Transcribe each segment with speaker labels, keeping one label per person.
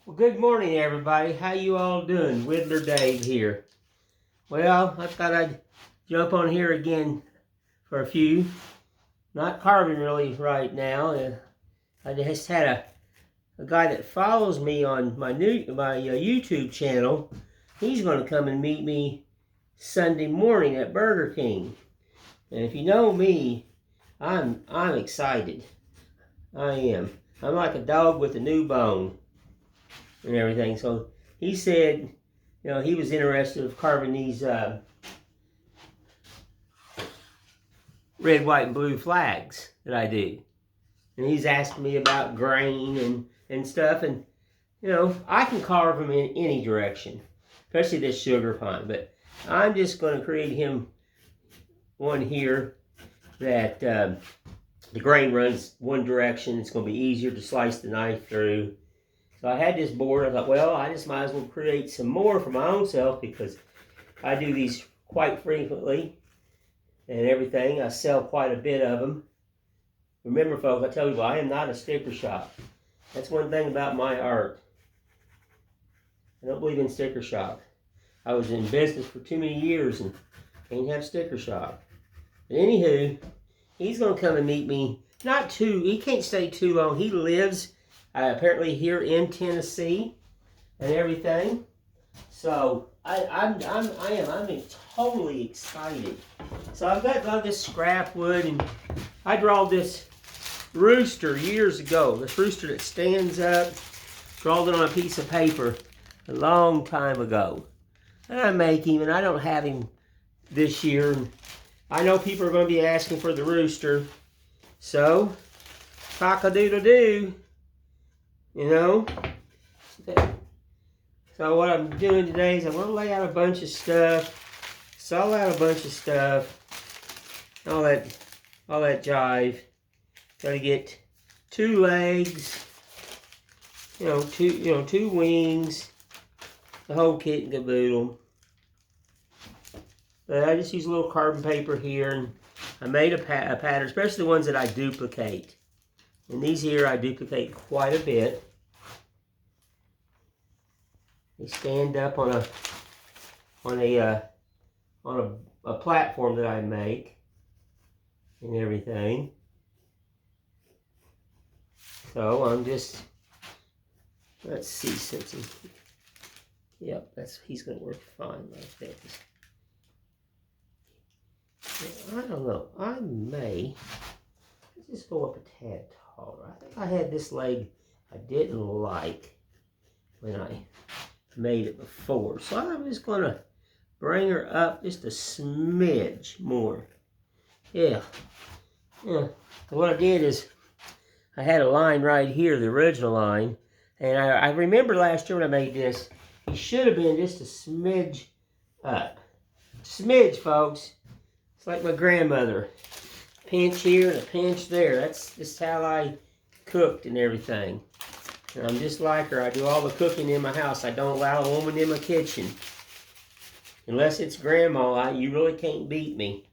Speaker 1: Well, good morning, everybody. How you all doing? Whittler Dave here. Well, I thought I'd jump on here again for a few. Not carving really right now. I just had a guy that follows me on my YouTube channel. He's going to come and meet me Sunday morning at Burger King. And if you know me, I'm excited. I am. I'm like a dog with a new bone and everything. So he said, he was interested in carving these red, white, and blue flags that I do. And he's asking me about grain and stuff. And, I can carve them in any direction, especially this sugar pine. But I'm just going to create him one here that the grain runs one direction. It's going to be easier to slice the knife through. So I had this board. I thought, well, I just might as well create some more for my own self because I do these quite frequently and everything. I sell quite a bit of them. Remember, folks, I tell you, I am not a sticker shock. That's one thing about my art. I don't believe in sticker shock. I was in business for too many years and can't have sticker shock. But anywho, he's going to come and meet me. He can't stay too long. He lives apparently here in Tennessee and everything. So I'm totally excited. So I've got this scrap wood, and I draw this rooster years ago. This rooster that stands up, drawed it on a piece of paper a long time ago. And I make him, and I don't have him this year. I know people are going to be asking for the rooster. So, cock-a-doodle-doo. So what I'm doing today is I'm going to lay out a bunch of stuff, saw out a bunch of stuff, all that jive. Got to get 2 legs, two wings, the whole kit and caboodle. But I just use a little carbon paper here, and I made a pattern, especially the ones that I duplicate. And these here I duplicate quite a bit. They stand up on a platform that I make and everything. So I'm just, let's see, he's gonna work fine like that. I don't know. Let's just go up a tad taller. I think I had this leg I didn't like when I made it before. So I'm just going to bring her up just a smidge more. Yeah. So what I did is I had a line right here, the original line. And I remember last year when I made this, it should have been just a smidge up. Smidge, folks. It's like my grandmother. Pinch here and a pinch there. That's just how I cooked and everything. And I'm just like her. I do all the cooking in my house. I don't allow a woman in my kitchen. Unless it's grandma, you really can't beat me.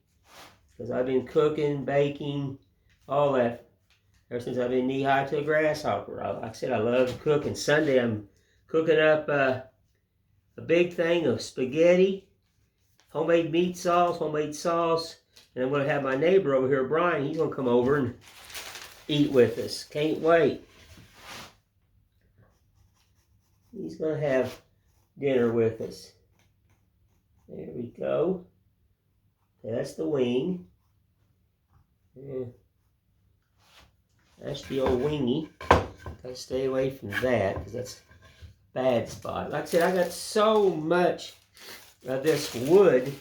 Speaker 1: Because I've been cooking, baking, all that. Ever since I've been knee-high to a grasshopper. Like I said, I love cooking. Sunday I'm cooking up a big thing of spaghetti, homemade meat sauce, homemade sauce. And I'm going to have my neighbor over here, Brian. He's going to come over and eat with us. Can't wait. He's going to have dinner with us. There we go. That's the wing. Yeah. That's the old wingy. Gotta stay away from that because that's a bad spot. Like I said, I got so much of this wood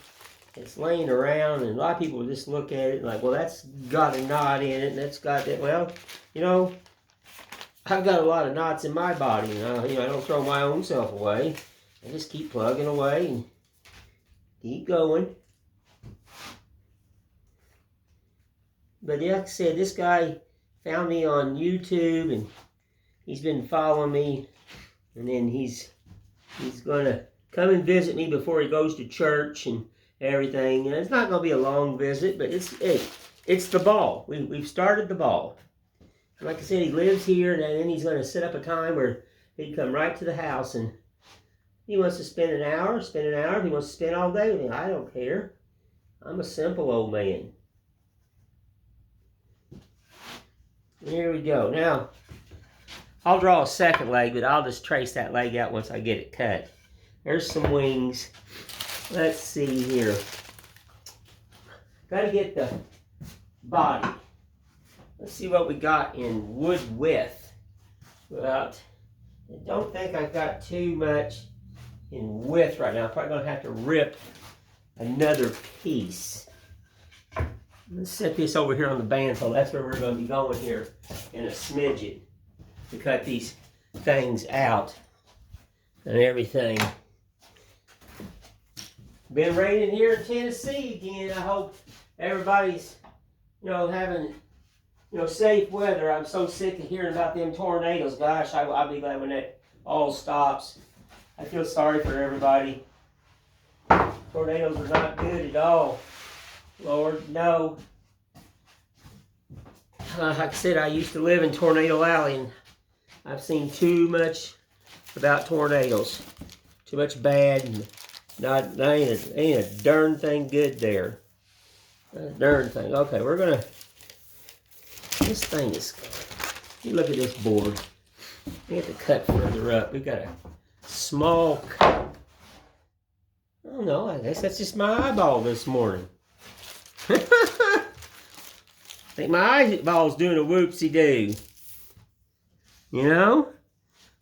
Speaker 1: that's laying around, and a lot of people just look at it and like, well, that's got a knot in it, and that's got that. Well, I've got a lot of knots in my body. I don't throw my own self away. I just keep plugging away and keep going. But like I said, this guy found me on YouTube, and he's been following me, and then he's going to come and visit me before he goes to church and everything. And it's not going to be a long visit, but it's the ball. We've started the ball. Like I said, he lives here, and then he's going to set up a time where he'd come right to the house, and he wants to spend an hour, spend an hour. He wants to spend all day with me. I don't care. I'm a simple old man. Here we go. Now, I'll draw a second leg, but I'll just trace that leg out once I get it cut. There's some wings. Let's see here. Got to get the body. Let's see what we got in wood width. I don't think I've got too much in width right now. I'm probably going to have to rip another piece. Let's set this over here on the bandsaw. That's where we're going to be going here in a smidgen to cut these things out and everything. Been raining here in Tennessee again. I hope everybody's, having, safe weather. I'm so sick of hearing about them tornadoes. Gosh, I'll be glad when that all stops. I feel sorry for everybody. Tornadoes are not good at all. Lord, no. Like I said, I used to live in Tornado Alley, and I've seen too much about tornadoes. Too much bad, and ain't a darn thing good there. A darn thing. Okay, we're gonna. This thing is. You look at this board. We have to cut further up. We've got a small cut. Oh no, I guess that's just my eyeball this morning. I think my eyeball's doing a whoopsie-doo.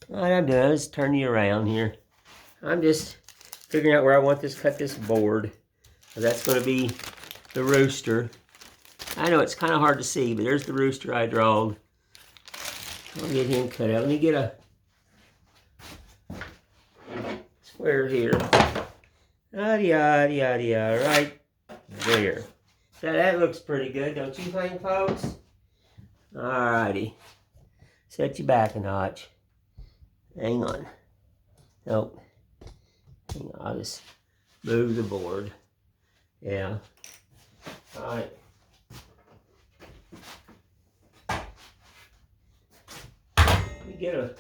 Speaker 1: What I'm doing, I'll just turn you around here. I'm just figuring out where I want this, cut this board. That's going to be the rooster. I know it's kind of hard to see, but there's the rooster I drawed. I'll get him cut out. Let me get a square here. Yada, yada, yada, yada, right there. So that looks pretty good, don't you think, folks? Alrighty. Set you back a notch. Hang on. Nope. Hang on, I'll just move the board. Yeah. Alright. Let me get a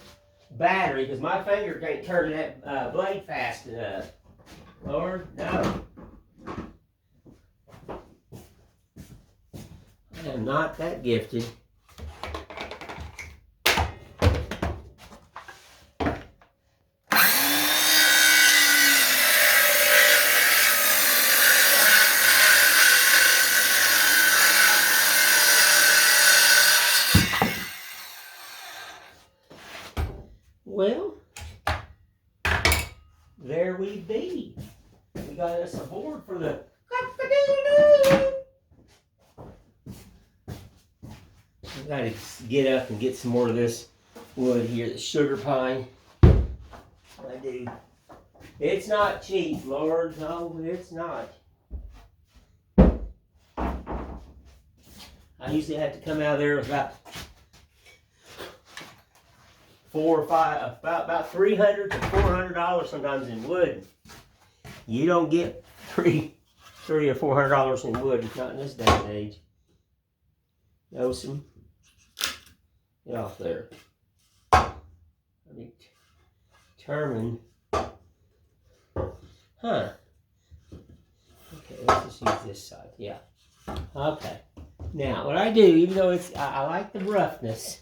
Speaker 1: battery, because my finger can't turn that blade fast enough. Lord, no. I am not that gifted. Well, there we be. We got us a board for the cock-a-doodle-doo. I gotta get up and get some more of this wood here, the sugar pine. I do. It's not cheap, Lord. No, it's not. I usually have to come out of there with about about $300 to $400 sometimes in wood. You don't get $300 or $400 in wood, not in this day and age. Awesome. Get off there. I'm determined. Huh. Okay, let's just use this side. Yeah. Okay. Now, what I do, even though I like the roughness,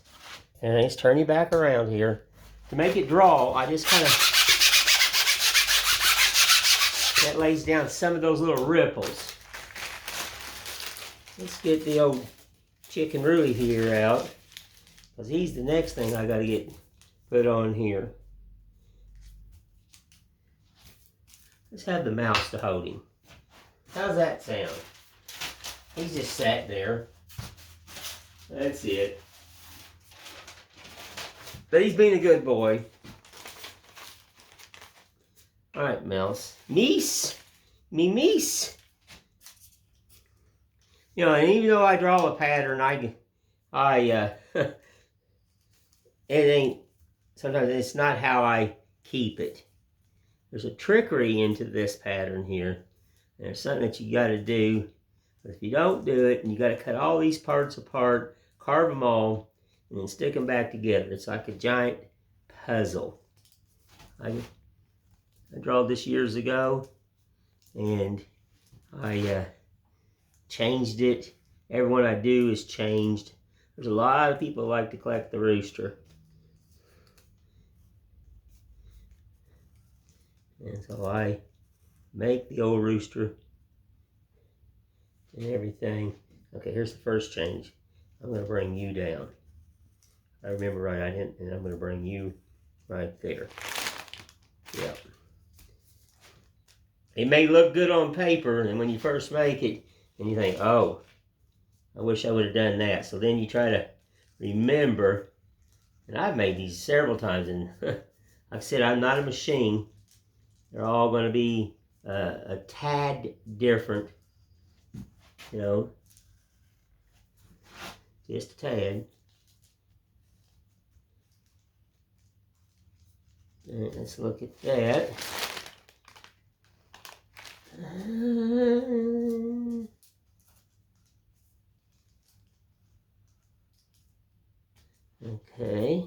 Speaker 1: and let's turn you back around here. To make it draw, I just kind of, that lays down some of those little ripples. Let's get the old chicken Ruly here out, because he's the next thing I got to get put on here. Let's have the mouse to hold him. How's that sound? He's just sat there. That's it. But he's being a good boy. Alright, mouse. Meese! Me meese! And even though I draw a pattern, it ain't, sometimes it's not how I keep it. There's a trickery into this pattern here. There's something that you got to do. But if you don't do it, and you got to cut all these parts apart, carve them all, and then stick them back together. It's like a giant puzzle. I drawed this years ago, and I changed it. Everyone I do is changed. There's a lot of people who like to collect the rooster. And so I make the old rooster and everything. Okay, here's the first change. I'm going to bring you down. I remember right, I didn't, and I'm going to bring you right there. Yep. It may look good on paper, and when you first make it, and you think, oh, I wish I would have done that. So then you try to remember, and I've made these several times, and like I said, I'm not a machine. They're all going to be a tad different, you know, just a tad. And let's look at that. Okay.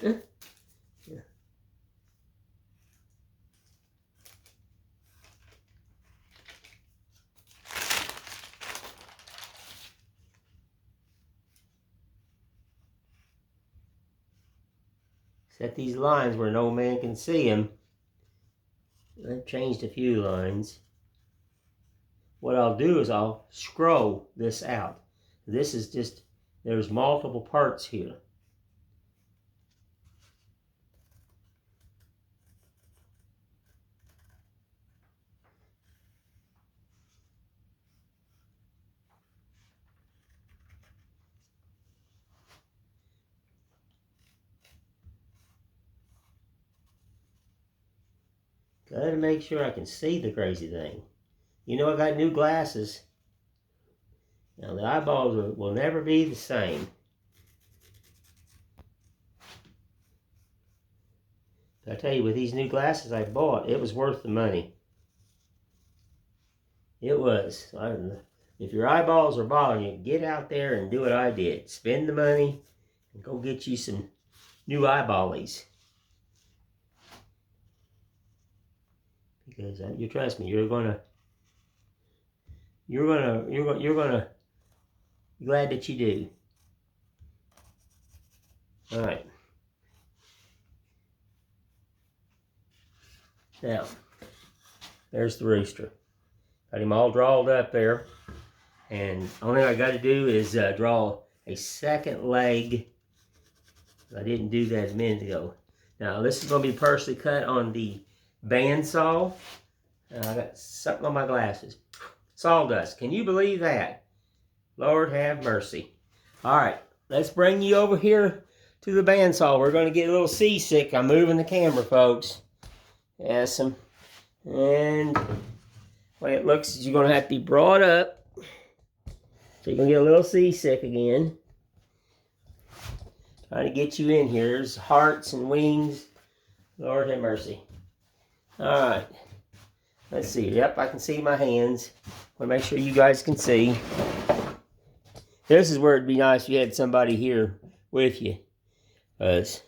Speaker 1: Yeah. Set these lines where no man can see them. I've changed a few lines. What I'll do is I'll scroll this out. This is just, there's multiple parts here. Gotta make sure I can see the crazy thing. You know, I got new glasses. Now the eyeballs will never be the same. I tell you, with these new glasses I bought, it was worth the money. It was. If your eyeballs are bothering you, get out there and do what I did. Spend the money and go get you some new eyeballies. Because you trust me, you're gonna be glad that you do. All right. Now, there's the rooster. Got him all drawed up there. And only thing I got to do is draw a second leg. I didn't do that a minute ago. Now, this is going to be partially cut on the bandsaw. I got something on my glasses. Sawdust. Can you believe that? Lord have mercy. All right, let's bring you over here to the bandsaw. We're going to get a little seasick. I'm moving the camera, folks. Yes, and the way it looks is you're going to have to be brought up. So you're going to get a little seasick again. Trying to get you in here. There's hearts and wings. Lord have mercy. All right. Let's see. Yep, I can see my hands. I want to make sure you guys can see. This is where it'd be nice if you had somebody here with you. Because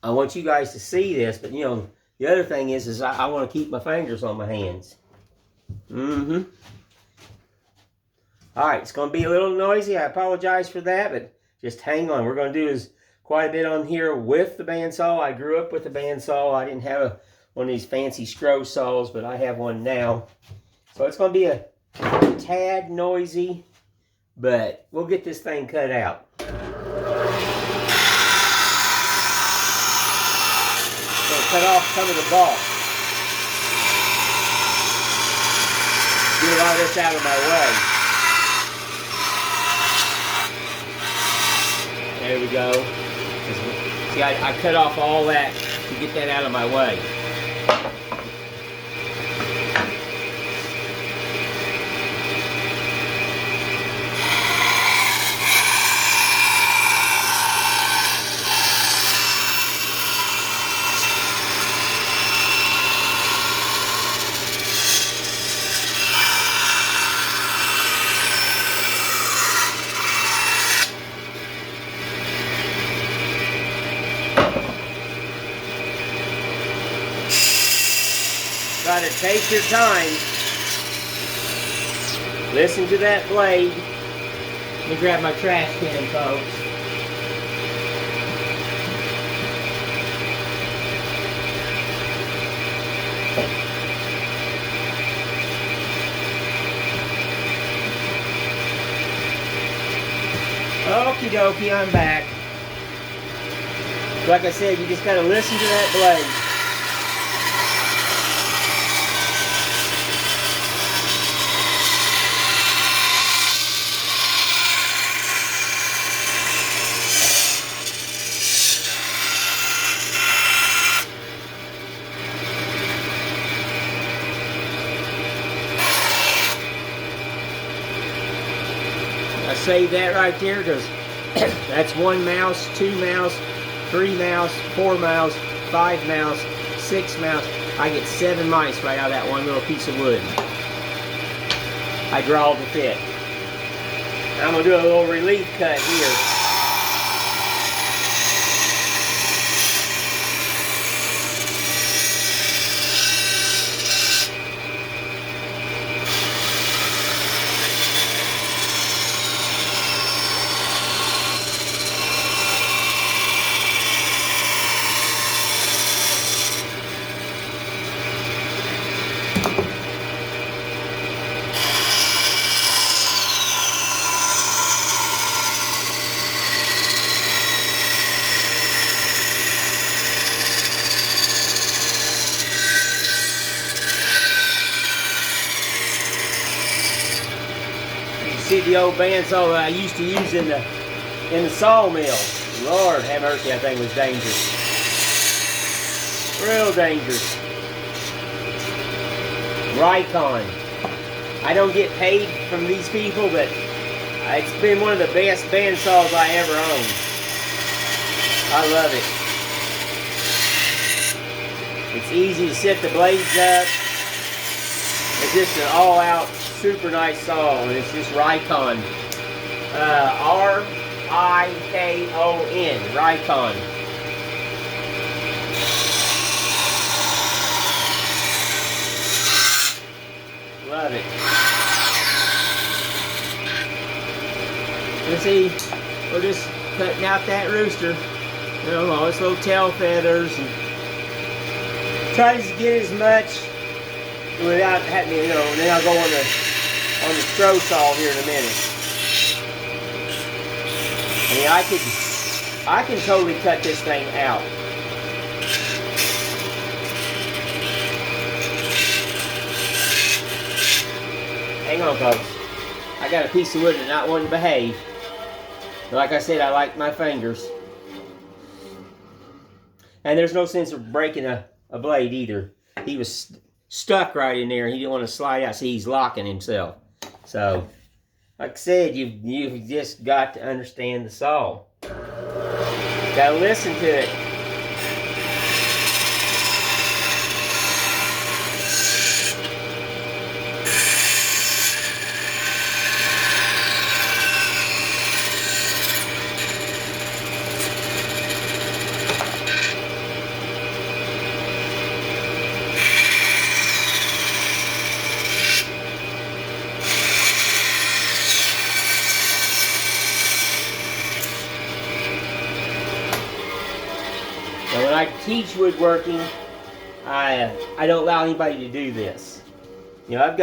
Speaker 1: I want you guys to see this, but you know, the other thing is I want to keep my fingers on my hands. All right, it's going to be a little noisy. I apologize for that, but just hang on. We're going to do is quite a bit on here with the bandsaw. I grew up with a bandsaw. I didn't have one of these fancy scroll saws, but I have one now. So it's going to be a tad noisy, but we'll get this thing cut out. Cut off some of the bulk. Get a lot of this out of my way. There we go. See, I cut off all that to get that out of my way. Gotta take your time. Listen to that blade. Let me grab my trash can, folks. Okie dokie, I'm back. Like I said, you just gotta listen to that blade. I save that right there because that's 1 mouse, 2 mouse, 3 mouse, 4 mouse, 5 mouse, 6 mouse. I get 7 mice right out of that one little piece of wood. I draw the fit. I'm going to do a little relief cut here. See the old bandsaw that I used to use in the sawmill. Lord have mercy, that thing was dangerous. Real dangerous. Rikon. I don't get paid from these people, but it's been one of the best bandsaws I ever owned. I love it. It's easy to set the blades up. It's just an all-out super nice saw, and it's just Rikon. R-I-K-O-N. Rikon. Love it. You see, we're just cutting out that rooster. You know, all its little tail feathers, and try to get as much without having, you know, then I'll go on the scroll saw here in a minute. I mean, I can totally cut this thing out. Hang on, folks. I got a piece of wood that not wanting to behave. Like I said, I like my fingers. And there's no sense of breaking a blade either. He was stuck right in there. He didn't want to slide out. See, he's locking himself. So, like I said, you've just got to understand the saw. Gotta listen to it. Now, when I teach woodworking, I don't allow anybody to do this. You know, I've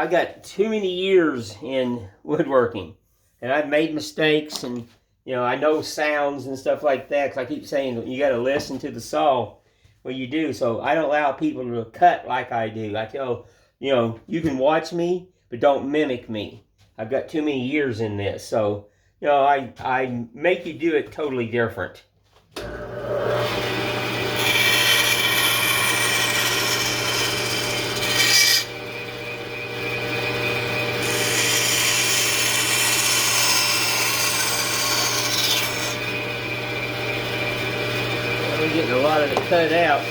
Speaker 1: got too many years in woodworking, and I've made mistakes, and you know, I know sounds and stuff like that. Cause I keep saying you got to listen to the saw. Well, you do. So I don't allow people to cut like I do. I tell, you know, you can watch me, but don't mimic me. I've got too many years in this, so you know, I make you do it totally different. We're getting a lot of it cut out.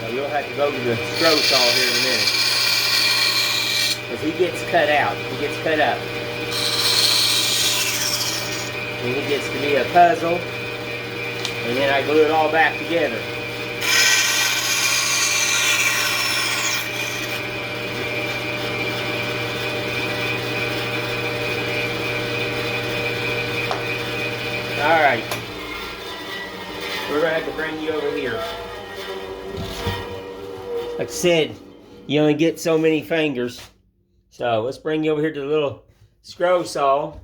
Speaker 1: Now you'll have to go to the scroll saw here in a minute. Because he gets cut out. He gets cut up. And it gets to be a puzzle. And then I glue it all back together. Alright. We're going to have to bring you over here. Like I said, you only get so many fingers. So let's bring you over here to the little scroll saw.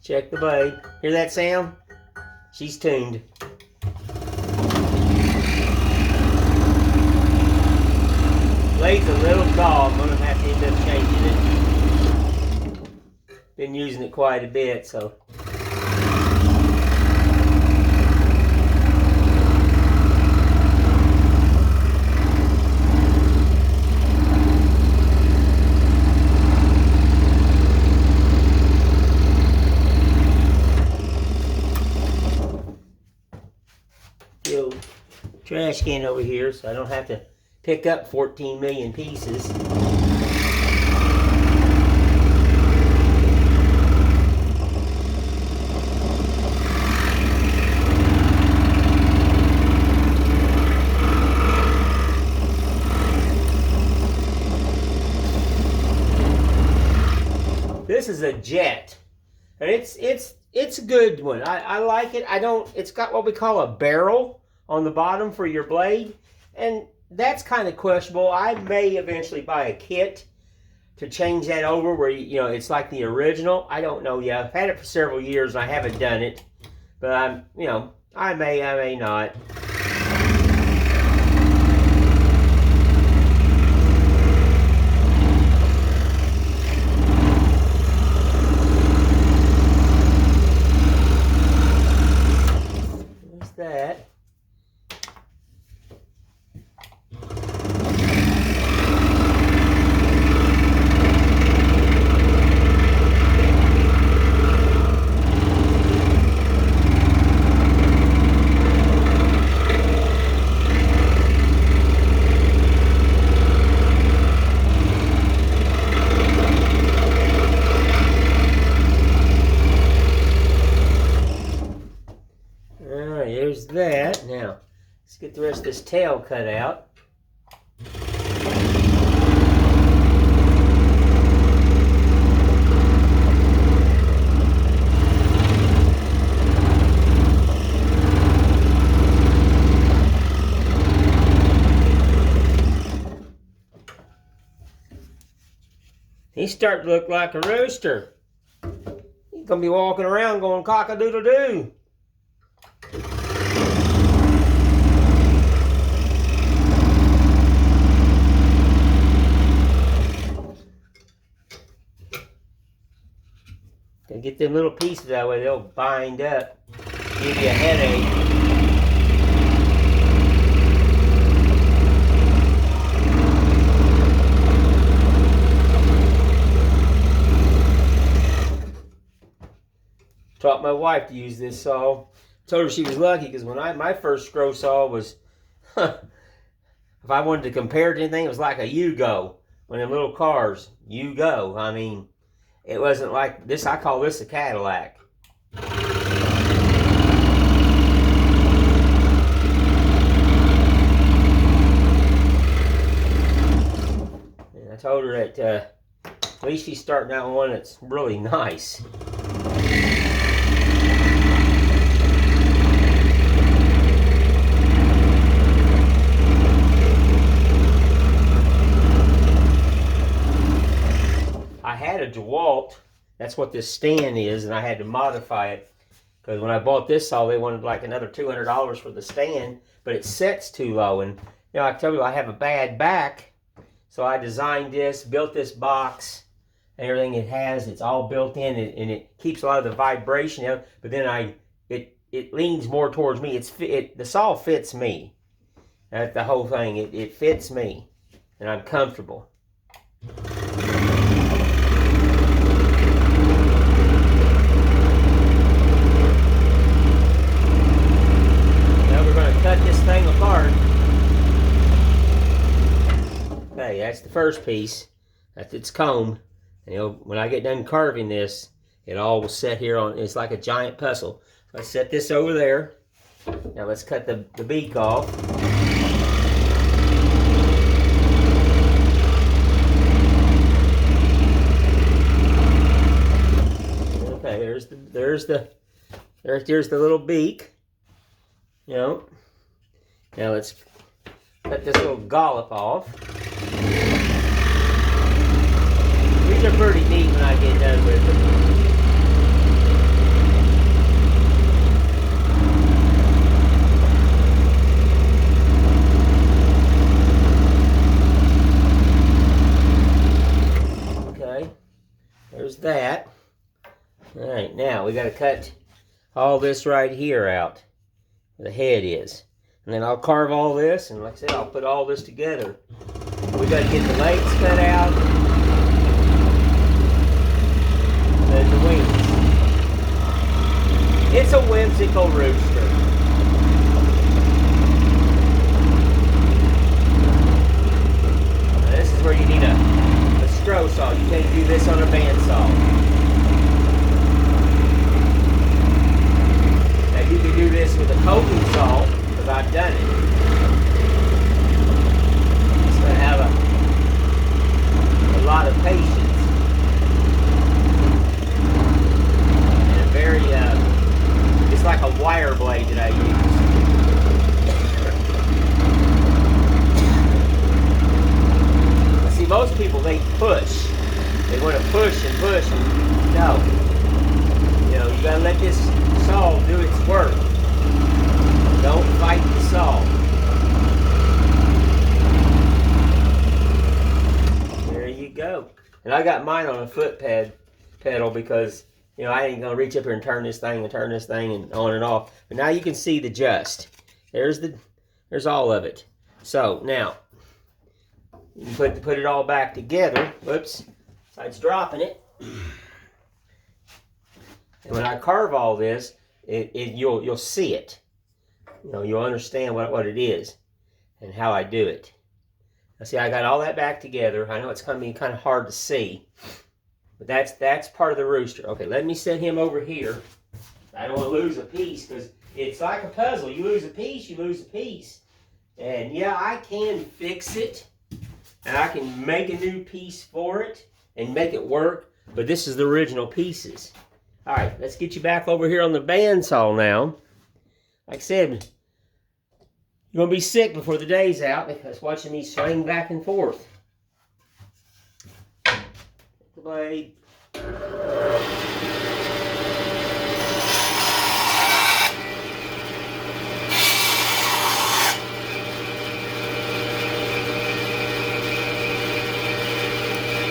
Speaker 1: Check the blade. Hear that sound? She's tuned. Blade's a little dull. I'm going to have to end up changing it. Been using it quite a bit, so. Trash can over here, so I don't have to pick up 14 million pieces. This is a Jet, and it's a good one. I like it. It's got what we call a barrel on the bottom for your blade, and that's kind of questionable. I may eventually buy a kit to change that over where it's like the original. I don't know yet. I've had it for several years and I haven't done it, but I may not. What's that? There's that. Now, let's get the rest of this tail cut out. He's starting to look like a rooster. He's going to be walking around going cock-a-doodle-doo. Gotta get them little pieces that way, they'll bind up, give you a headache. Taught my wife to use this saw. Told her she was lucky because when my first scroll saw was, if I wanted to compare it to anything, it was like a Yugo. One of them little cars, Yugo. I mean, it wasn't like this. I call this a Cadillac. And I told her that at least she's starting out on one that's really nice. I had a DeWalt, that's what this stand is, and I had to modify it because when I bought this saw, they wanted like another $200 for the stand, but it sets too low. And I tell you, I have a bad back, so I designed this, built this box, and everything it has, it's all built in, and it keeps a lot of the vibration out. But then it leans more towards me. The saw fits me. That's the whole thing. It fits me, and I'm comfortable. Cut this thing apart. Okay, that's the first piece. That's its comb. And when I get done carving this, It all will set here on, it's like a giant puzzle. Let's set this over there. Now let's cut the beak off. Okay, there's the little beak. You know. Now let's cut this little gollop off. These are pretty neat when I get done with them. Okay, there's that. All right, now we got to cut all this right here out, where the head is. And then I'll carve all this, and like I said, I'll put all this together. We got to get the legs cut out, and then the wings. It's a whimsical rooster. Now this is where you need a stroh saw. You can't do this on a bandsaw. You can do this with a coping saw, because I've done it. It's going to have a lot of patience. And a very, it's like a wire blade that I use. See, most people, they push. They want to push and push, and no. You know, you got to let this saw do its work. Don't fight the saw. There you go. And I got mine on a foot pedal because, you know, I ain't gonna reach up here and turn this thing and on and off. But now you can see the just. There's all of it. So now you can put it all back together. Whoops. Besides dropping it. And when I carve all this, you'll see it. You know, you'll understand what it is and how I do it. Now see, I got all that back together. I know it's going to be kind of hard to see, but that's part of the rooster. Okay, let me set him over here. I don't want to lose a piece because it's like a puzzle. You lose a piece, you lose a piece. And yeah, I can fix it, and I can make a new piece for it and make it work, but this is the original pieces. All right, let's get you back over here on the bandsaw now. Like I said, you're going to be sick before the day's out because watching me swing back and forth. The blade.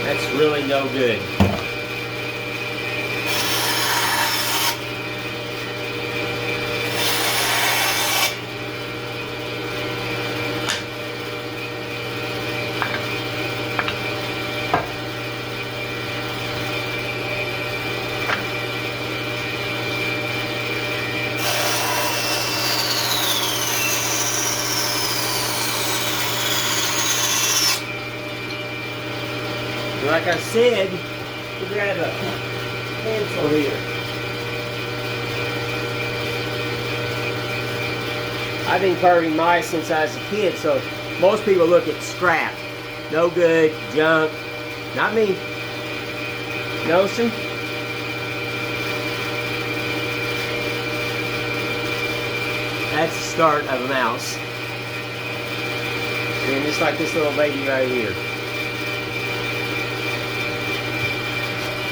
Speaker 1: That's really no good. Like I said, we grab a pencil here. I've been carving mice since I was a kid, so most people look at scrap. No good, junk. Not me. Nelson? That's the start of a mouse. And just like this little baby right here.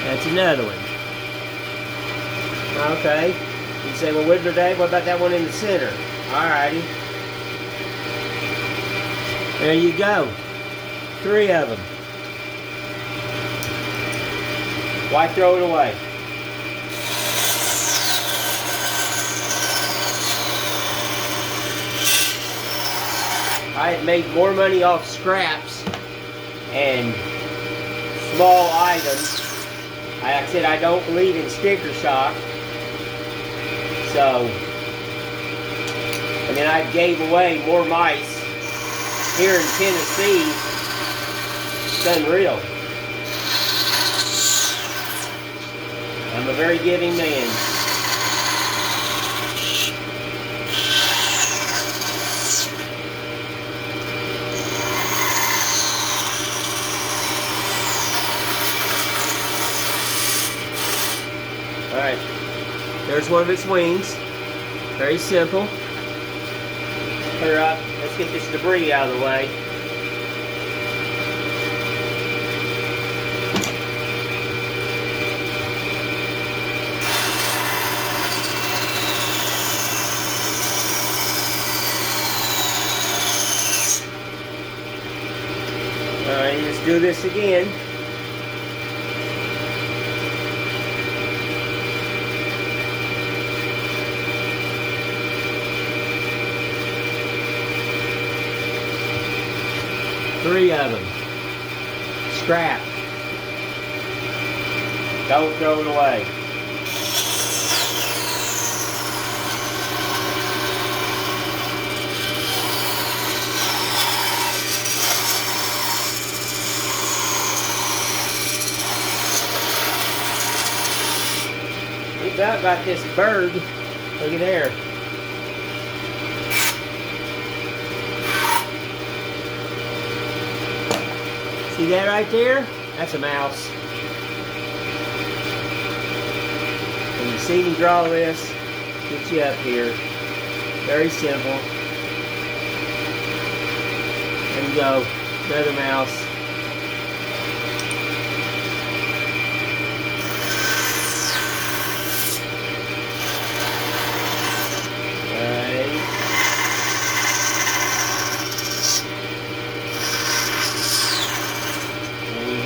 Speaker 1: That's another one. Okay. You say, well, Whittler Dave, what about that one in the center? Alrighty. There you go. 3 of them. Why throw it away? I had made more money off scraps and small items. Like I said, I don't believe in sticker shock. So, and then I gave away more mice here in Tennessee. It's unreal. I'm a very giving man. Alright, there's one of its wings. Very simple. Put her up. Let's get this debris out of the way. Alright, let's do this again. Three of them. Scrap. Don't throw it away. We about got this bird. Look at there. See that right there? That's a mouse. When you see me draw this, get you up here. Very simple. There you go. Another mouse.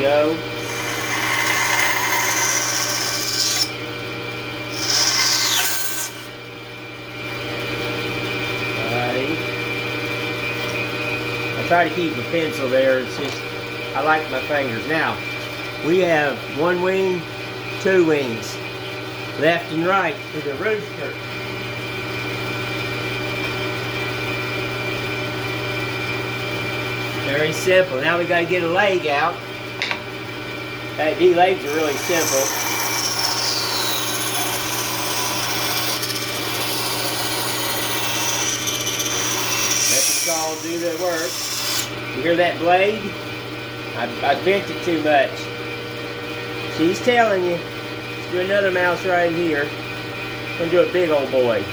Speaker 1: Go. Alrighty. I try to keep the pencil there. It's just, I like my fingers. Now, we have one wing, two wings. Left and right to the rooster. Very simple. Now we got to get a leg out. Hey, these legs are really simple. Let the saw do the work. You hear that blade? I bent it too much. She's telling you. Let's do another mouse right here. I'm going to do a big old boy.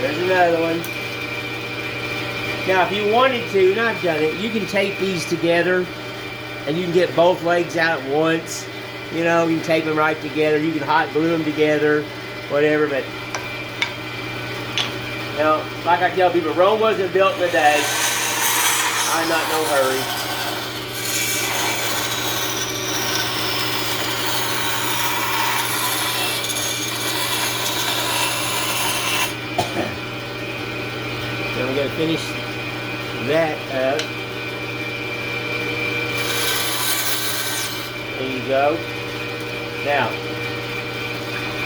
Speaker 1: There's another one. Now, if you wanted to, and I've done it, you can tape these together. And you can get both legs out at once. You know, you can tape them right together. You can hot glue them together, whatever. But, you know, like I tell people, Rome wasn't built in a day. I'm not in no hurry. Then we're going to finish that up. There you go. Now,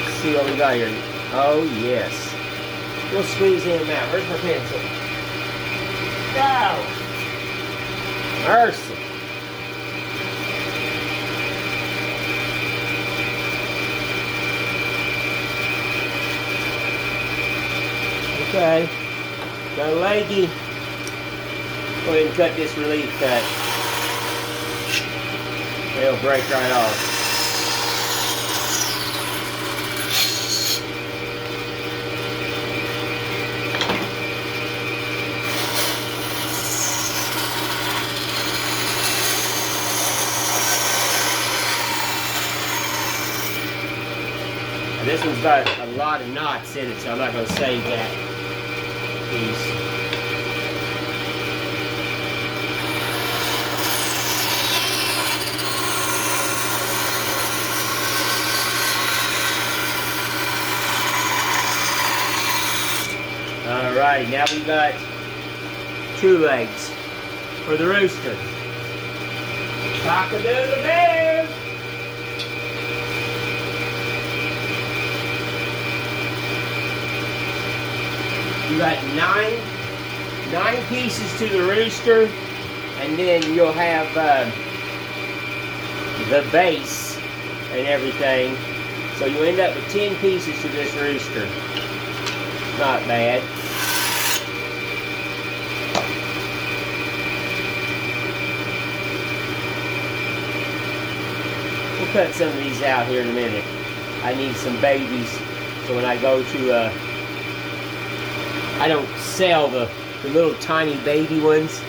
Speaker 1: let's see what we got here. Oh, yes. We'll squeeze him out. Where's my pencil? Go! Mercy. Okay. Got a leggy. Go ahead and cut this relief cut. It'll break right off. And this one's got a lot of knots in it, so I'm not going to save that piece. Alrighty, now we've got two legs for the rooster. Cock-a-doodle bear! You got nine pieces to the rooster, and then you'll have the base and everything. So you end up with 10 pieces to this rooster. Not bad. We'll cut some of these out here in a minute. I need some babies, so when I go to, I don't sell the little tiny baby ones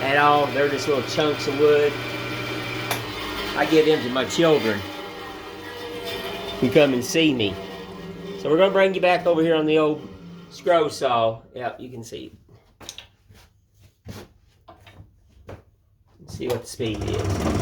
Speaker 1: at all. They're just little chunks of wood. I give them to my children who come and see me. So we're going to bring you back over here on the old scroll saw. Yep, you can see it. Let's see what the speed is.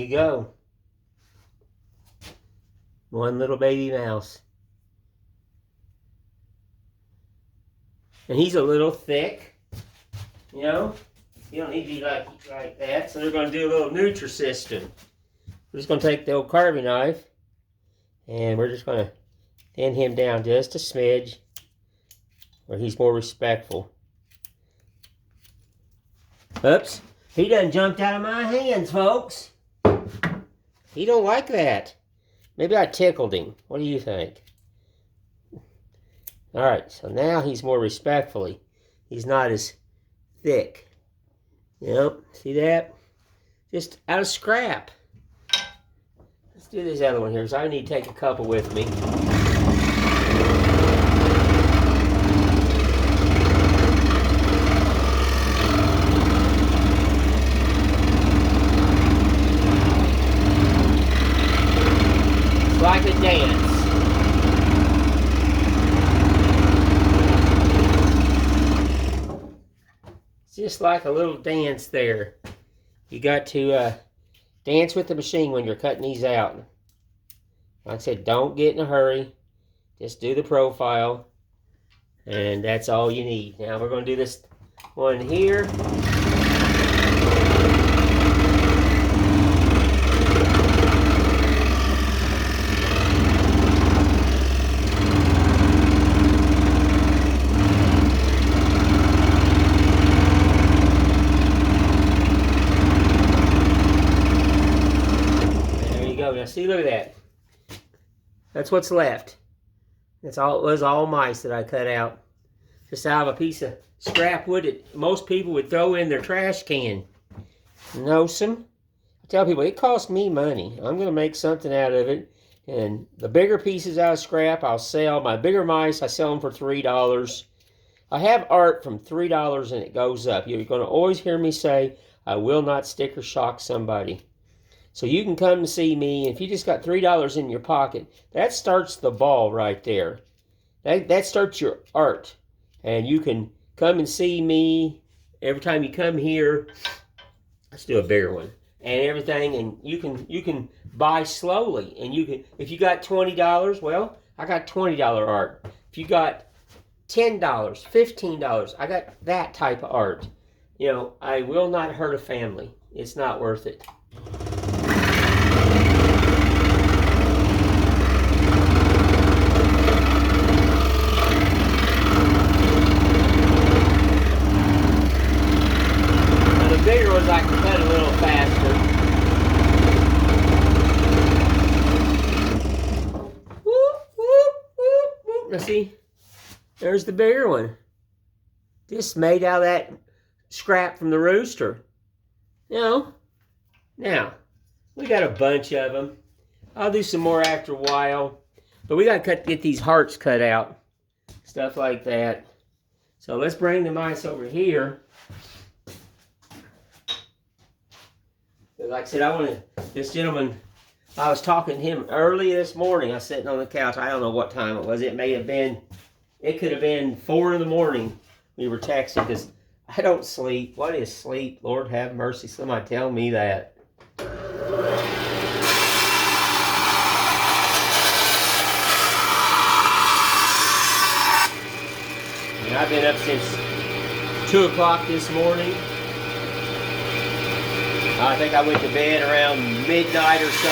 Speaker 1: Go. One little baby mouse. And he's a little thick. You know? You don't need to be like that. So they're going to do a little Nutrisystem. We're just going to take the old carving knife and we're just going to thin him down just a smidge where he's more respectful. Oops. He done jumped out of my hands, folks. He don't like that. Maybe I tickled him. What do you think? Alright, so now he's more respectfully. He's not as thick. Yep, see that? Just out of scrap. Let's do this other one here, so I need to take a couple with me. Like a dance. It's just like a little dance there. You got to dance with the machine when you're cutting these out. Like I said, don't get in a hurry. Just do the profile. And that's all you need. Now we're going to do this one here. Now see, look at that. That's what's left. That's all. It was all mice that I cut out. Just out of a piece of scrap wood that most people would throw in their trash can. Know some? I tell people, it cost me money. I'm going to make something out of it. And the bigger pieces out of scrap, I'll sell. My bigger mice, I sell them for $3. I have art from $3 and it goes up. You're going to always hear me say, I will not sticker shock somebody. So you can come and see me. If you just got $3 in your pocket, that starts the ball right there. That starts your art. And you can come and see me every time you come here. Let's do a bigger one. And everything, and you can buy slowly. And you can, if you got $20, well, I got $20 art. If you got $10, $15, I got that type of art. You know, I will not hurt a family. It's not worth it. Bigger ones I can cut a little faster. Whoop, whoop, whoop, whoop. Now see, there's the bigger one. Just made out of that scrap from the rooster. You know, now, we got a bunch of them. I'll do some more after a while. But we got to get these hearts cut out. Stuff like that. So let's bring the mice over here. Like I said, I wanted this gentleman, I was talking to him early this morning. I was sitting on the couch. I don't know what time it was. It could have been 4 in the morning. We were texting because I don't sleep. What is sleep? Lord have mercy. Somebody tell me that. I've been up since 2 o'clock this morning. I think I went to bed around midnight or so.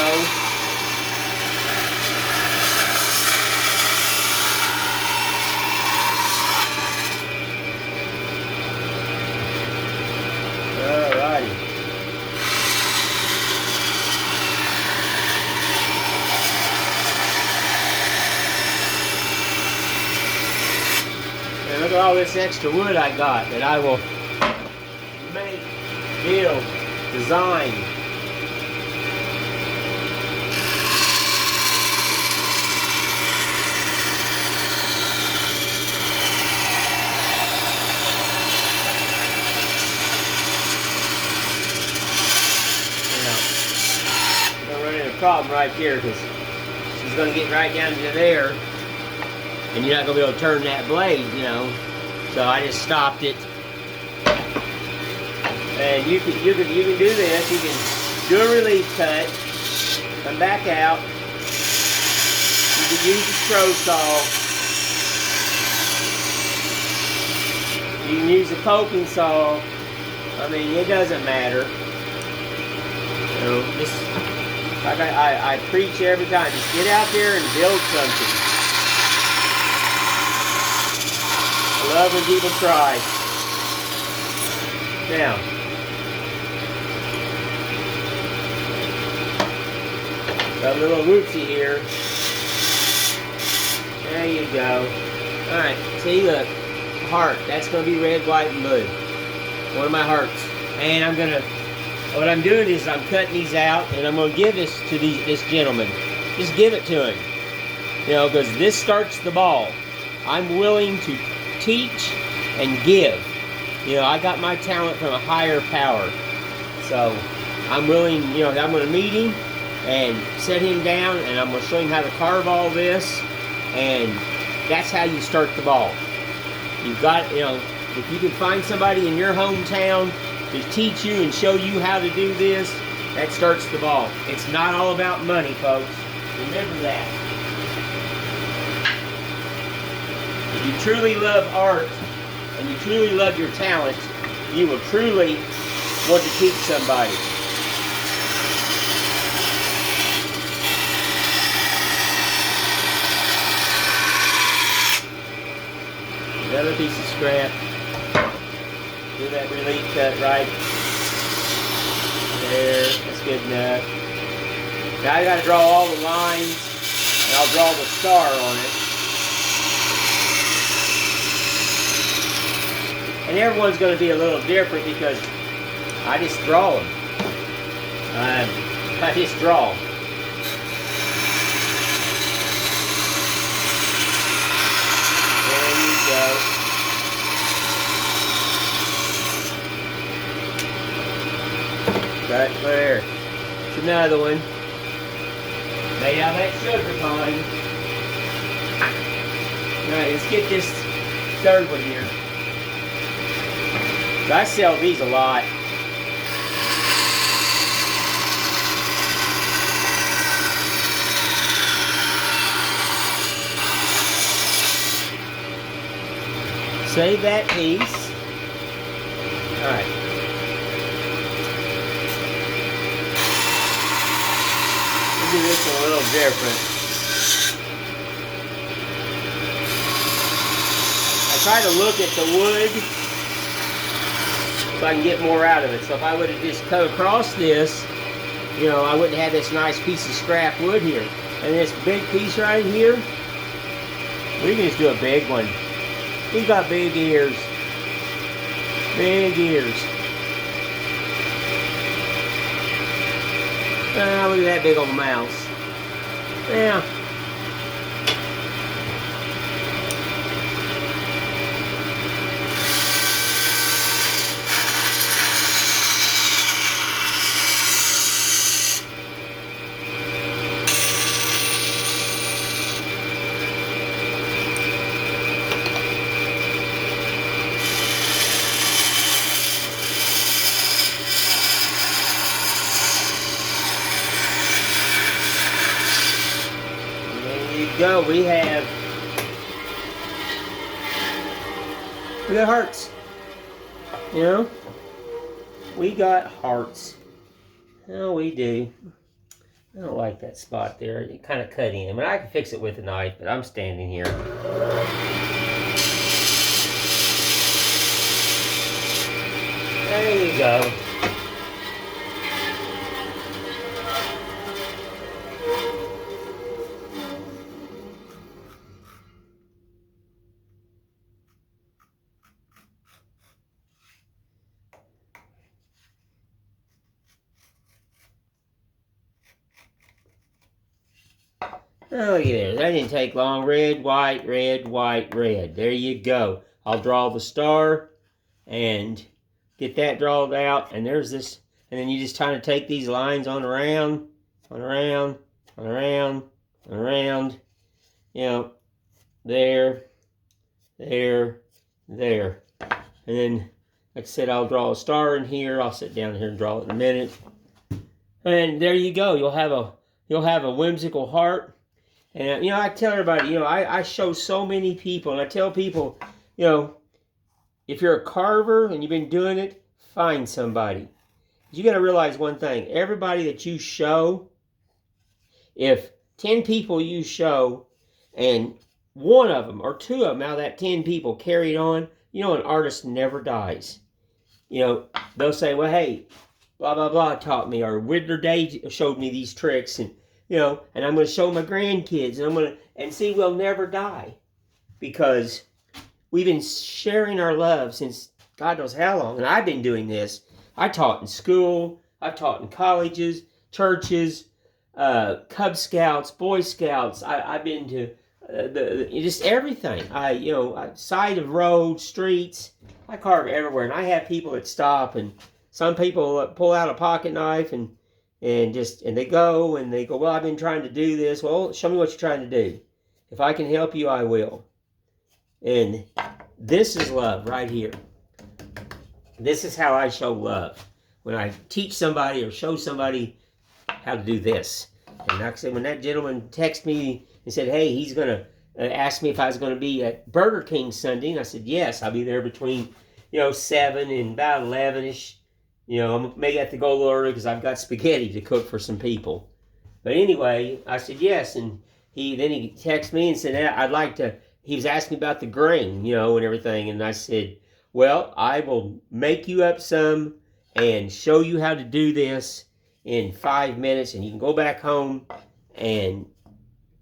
Speaker 1: Alrighty. And look at all this extra wood I got that I will make, build, design. Problem right here, because she's going to get right down to there and you're not going to be able to turn that blade, you know. So I just stopped it. And you can do this. You can do a relief cut, come back out. You can use the stroke saw. You can use the poking saw. I mean, it doesn't matter. You know, just like I preach every time, just get out there and build something. I love when people try. Now, got a little whoopsie here. There you go. Alright, see, look, heart. That's going to be red, white, and blue. One of my hearts. And I'm going to, what I'm doing is I'm cutting these out, and I'm going to give this to this gentleman. Just give it to him. You know, because this starts the ball. I'm willing to teach and give. You know, I got my talent from a higher power. So, I'm willing, you know, I'm going to meet him and set him down, and I'm going to show him how to carve all this. And that's how you start the ball. You've got, you know, if you can find somebody in your hometown to teach you and show you how to do this, that starts the ball. It's not all about money, folks. Remember that. If you truly love art and you truly love your talent, you will truly want to teach somebody. Another piece of scrap. Do that relief cut right there. That's good enough. Now I got to draw all the lines, and I'll draw the star on it. And everyone's going to be a little different because I just draw them. I just draw. There you go. Right there. It's another one. Made out of that sugar pine. Alright, let's get this third one here. I sell these a lot. Save that piece. Alright. Do this a little different. I try to look at the wood so I can get more out of it. So if I would have just cut across this, you know, I wouldn't have this nice piece of scrap wood here. And this big piece right here, we can just do a big one. He's got big ears. Big ears. Look at that big old mouse. Yeah. Go. We have got hearts. You know? We got hearts. Oh, we do. I don't like that spot there. It kind of cut in. I mean, I can fix it with a knife, but I'm standing here. There you go. Oh, look at there. That didn't take long. Red, white, red, white, red. There you go. I'll draw the star and get that drawn out. And there's this. And then you just kind of take these lines on around, on around, on around, on around. You know, there, there, there. And then, like I said, I'll draw a star in here. I'll sit down here and draw it in a minute. And there you go. You'll have a whimsical heart. And, you know, I tell everybody, you know, I show so many people, and I tell people, you know, if you're a carver and you've been doing it, find somebody. You got to realize one thing. Everybody that you show, if 10 people you show, and one of them or two of them out of that 10 people carried on, you know, an artist never dies. You know, they'll say, well, hey, blah, blah, blah taught me, or Widner Day showed me these tricks, and you know, and I'm going to show my grandkids, and see, we'll never die, because we've been sharing our love since God knows how long. And I've been doing this. I taught in school, I've taught in colleges, churches, Cub Scouts, Boy Scouts. I've been to just everything. Side of roads, streets. I carve everywhere, and I have people that stop, and some people pull out a pocket knife and they go, well, I've been trying to do this. Well, show me what you're trying to do. If I can help you, I will. And this is love right here. This is how I show love. When I teach somebody or show somebody how to do this. And like I said, when that gentleman texted me and said, hey, he's going to ask me if I was going to be at Burger King Sunday. And I said, yes, I'll be there between, 7 and about 11-ish. I may have to go a little early because I've got spaghetti to cook for some people. But anyway, I said yes, and he texted me and said, he was asking about the grain, and everything. And I said, well, I will make you up some and show you how to do this in 5 minutes, and you can go back home and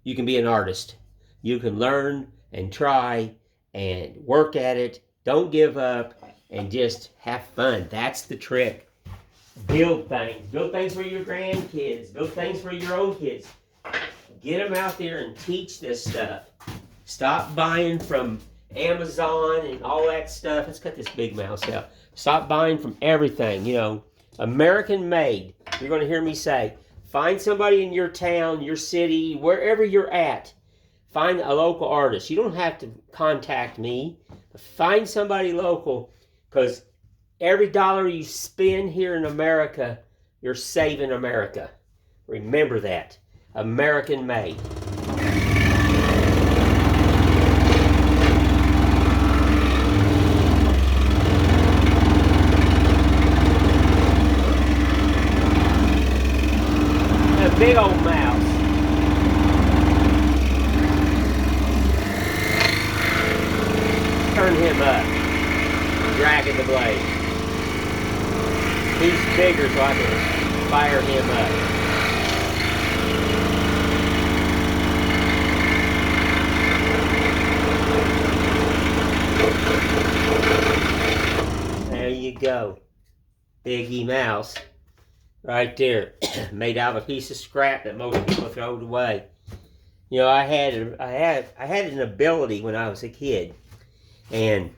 Speaker 1: you can be an artist. You can learn and try and work at it. Don't give up. And just have fun. That's the trick. Build things. Build things for your grandkids. Build things for your own kids. Get them out there and teach this stuff. Stop buying from Amazon and all that stuff. Let's cut this big mouse out. Stop buying from everything. American made. You're going to hear me say, find somebody in your town, your city, wherever you're at. Find a local artist. You don't have to contact me. Find somebody local. Because every dollar you spend here in America, you're saving America. Remember that. American made. A big old mouse. Turn him up. Dragging the blade. He's bigger, so I can fire him up. There you go. Biggie Mouse. Right there. Made out of a piece of scrap that most people throw away. I had an ability when I was a kid. And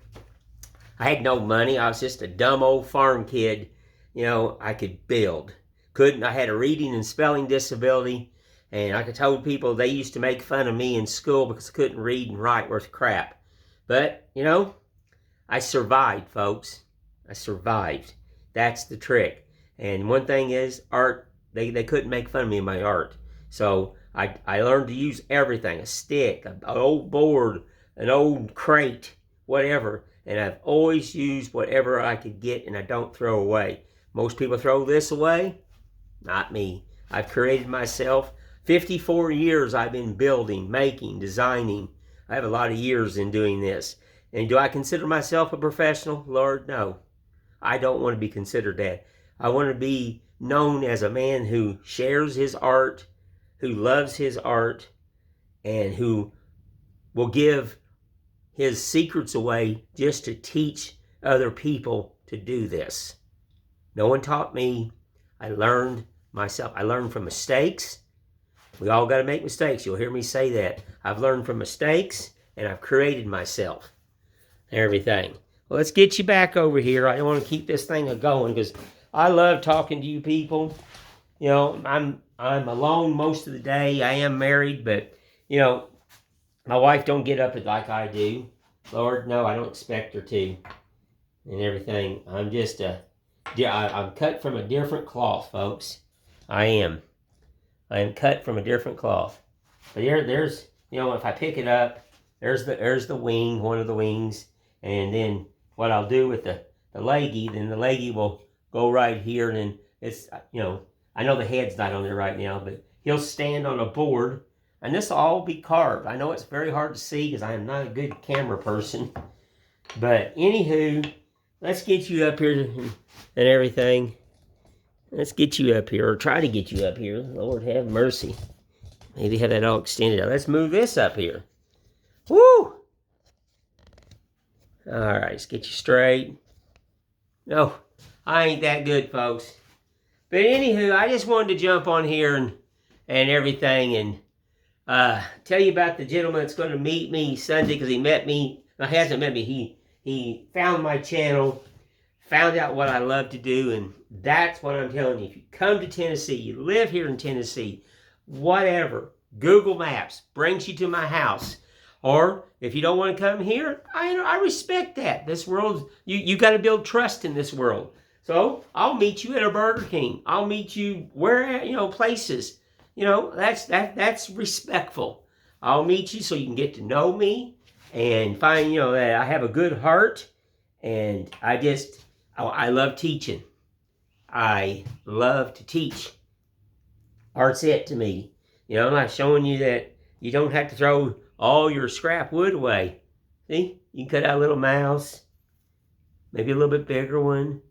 Speaker 1: I had no money. I was just a dumb old farm kid. I could build. I had a reading and spelling disability. And I told people they used to make fun of me in school because I couldn't read and write worth crap. But, I survived, folks. I survived. That's the trick. And one thing is, art, they couldn't make fun of me in my art. So I learned to use everything. A stick, an old board, an old crate, whatever. and I've always used whatever I could get, and I don't throw away. Most people throw this away. Not me. I've created myself. 54 years I've been building, making, designing. I have a lot of years in doing this. And do I consider myself a professional? Lord, no. I don't want to be considered that. I want to be known as a man who shares his art, who loves his art, and who will give his secrets away just to teach other people to do this. No one taught me. I learned myself. I learned from mistakes. We all got to make mistakes. You'll hear me say that. I've learned from mistakes, and I've created myself. Everything. Well, let's get you back over here. I want to keep this thing going because I love talking to you people. You know, I'm alone most of the day. I am married, but, you know, my wife don't get up like I do. Lord, no, I don't expect her to. And everything. I'm just I'm cut from a different cloth, folks. I am cut from a different cloth. But there's, you know, if I pick it up, there's the wing, one of the wings, and then what I'll do with the leggy, then the leggy will go right here, and then it's, you know, I know the head's not on there right now, but he'll stand on a board, and this will all be carved. I know it's very hard to see because I am not a good camera person, but anywho, let's get you up here and everything. Let's get you up here, or try to get you up here. Lord have mercy. Maybe have that all extended out. Let's move this up here. Woo! All right, let's get you straight. No, I ain't that good, folks. But anywho, I just wanted to jump on here and everything and tell you about the gentleman that's going to meet me Sunday, because he met me. No, he hasn't met me. He found my channel, found out what I love to do, and that's what I'm telling you. If you come to Tennessee, you live here in Tennessee, whatever, Google Maps brings you to my house. Or if you don't want to come here, I respect that. This world, you got to build trust in this world. So I'll meet you at a Burger King. I'll meet you where, you know, places. You know, that's respectful. I'll meet you so you can get to know me and find, you know, that I have a good heart, and I love teaching. I love to teach. Art's it to me. You know, I'm not showing you that you don't have to throw all your scrap wood away. See, you can cut out a little mouse, maybe a little bit bigger one,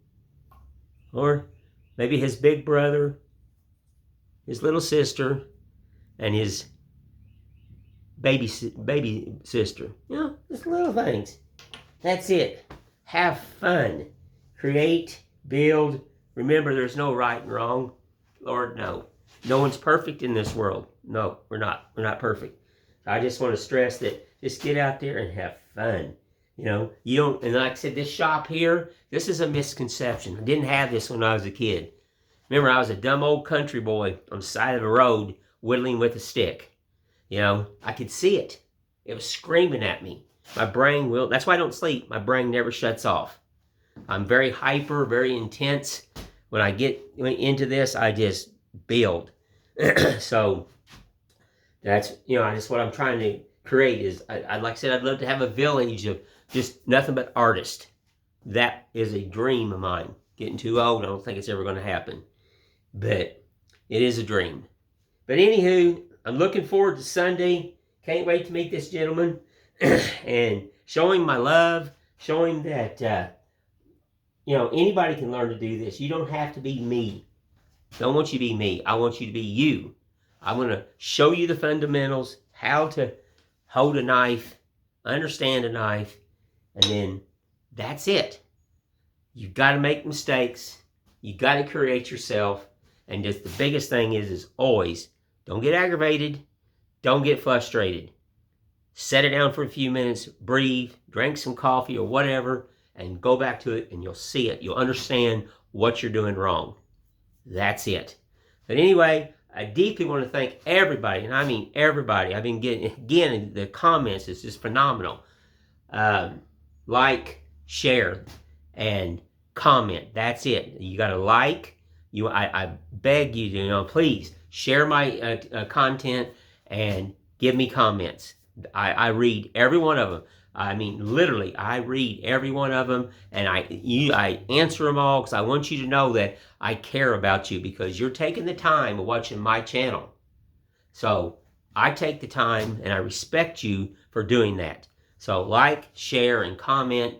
Speaker 1: or maybe his big brother, his little sister, and his baby sister. You know, just little things. That's it. Have fun. Create, build. Remember, there's no right and wrong. Lord, no. No one's perfect in this world. No, we're not. We're not perfect. I just want to stress that just get out there and have fun. You know, you don't, and like I said, this shop here, this is a misconception. I didn't have this when I was a kid. Remember, I was a dumb old country boy on the side of the road whittling with a stick. You know, I could see it. It was screaming at me. My brain will, that's why I don't sleep. My brain never shuts off. I'm very hyper, very intense. When I get into this, I just build. So that's, you know, just what I'm trying to create is, like I said, I'd love to have a village of just nothing but artists. That is a dream of mine. Getting too old, I don't think it's ever going to happen. But it is a dream. But anywho, I'm looking forward to Sunday. Can't wait to meet this gentleman and show him my love, show him that, you know, anybody can learn to do this. You don't have to be me. I don't want you to be me. I want you to be you. I'm going to show you the fundamentals, how to hold a knife, understand a knife, and then that's it. You've got to make mistakes. You've got to create yourself. And just the biggest thing is always, don't get aggravated. Don't get frustrated. Set it down for a few minutes, breathe, drink some coffee or whatever, and go back to it, and you'll see it. You'll understand what you're doing wrong. That's it. But anyway, I deeply want to thank everybody, and I mean everybody. I've been getting, again, the comments is just phenomenal. Like, share, and comment. That's it. You got to like. I beg you to, you know, please share my content and give me comments. I read every one of them. I mean, literally, I read every one of them, and I answer them all because I want you to know that I care about you because you're taking the time of watching my channel. So I take the time, and I respect you for doing that. So like, share, and comment,